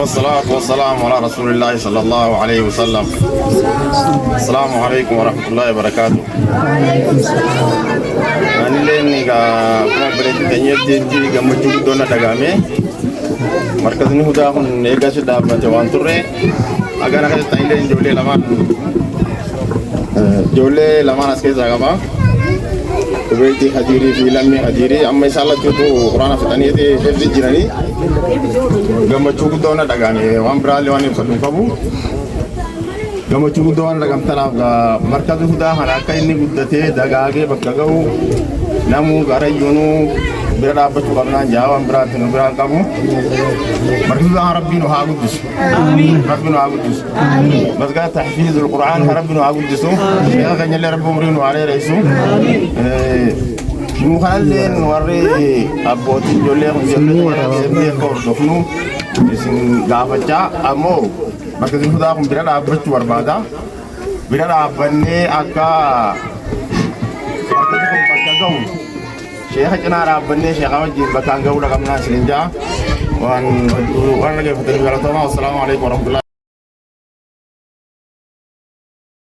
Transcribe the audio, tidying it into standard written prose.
والصلاة والسلام على رسول الله صلى الله عليه وسلم. السلام عليكم ورحمة الله وبركاته. أنا نيجا كم بريد تانية جدي كم تجود دونا دعامي. مركز الهدى هون نيجا سيدا بجوان توري. أجا نكاد تايلين جولة لمان أسكت زعما. وبيتي حجيري فيلمي حجيري أما يسأل جدو قرآن فتانية تي حفظ جيراني gama cugu dona dagane wan brale wani fadum kabu gama cugu dona dagam tanaf ga markazu huda hana kayni guddate dagage bakagaw namu garayunu berada batu karna jawam berat nu berat kabu markazu rabbinu hagudus amin rabbinu hagudus amin masga tahfizul quran rabbinu hagudus ya ganyale rabbum rinu ale raisu Muhallen warre abotin jolle jolle kor dofnu isin gafacha amo markazi huda kum birada abchu warbada birada abanne aka markazi kum bakagaw sheikh janara abanne sheikh awji bakagaw daga mana silinja wan lagi fatul assalamu alaikum warahmatullahi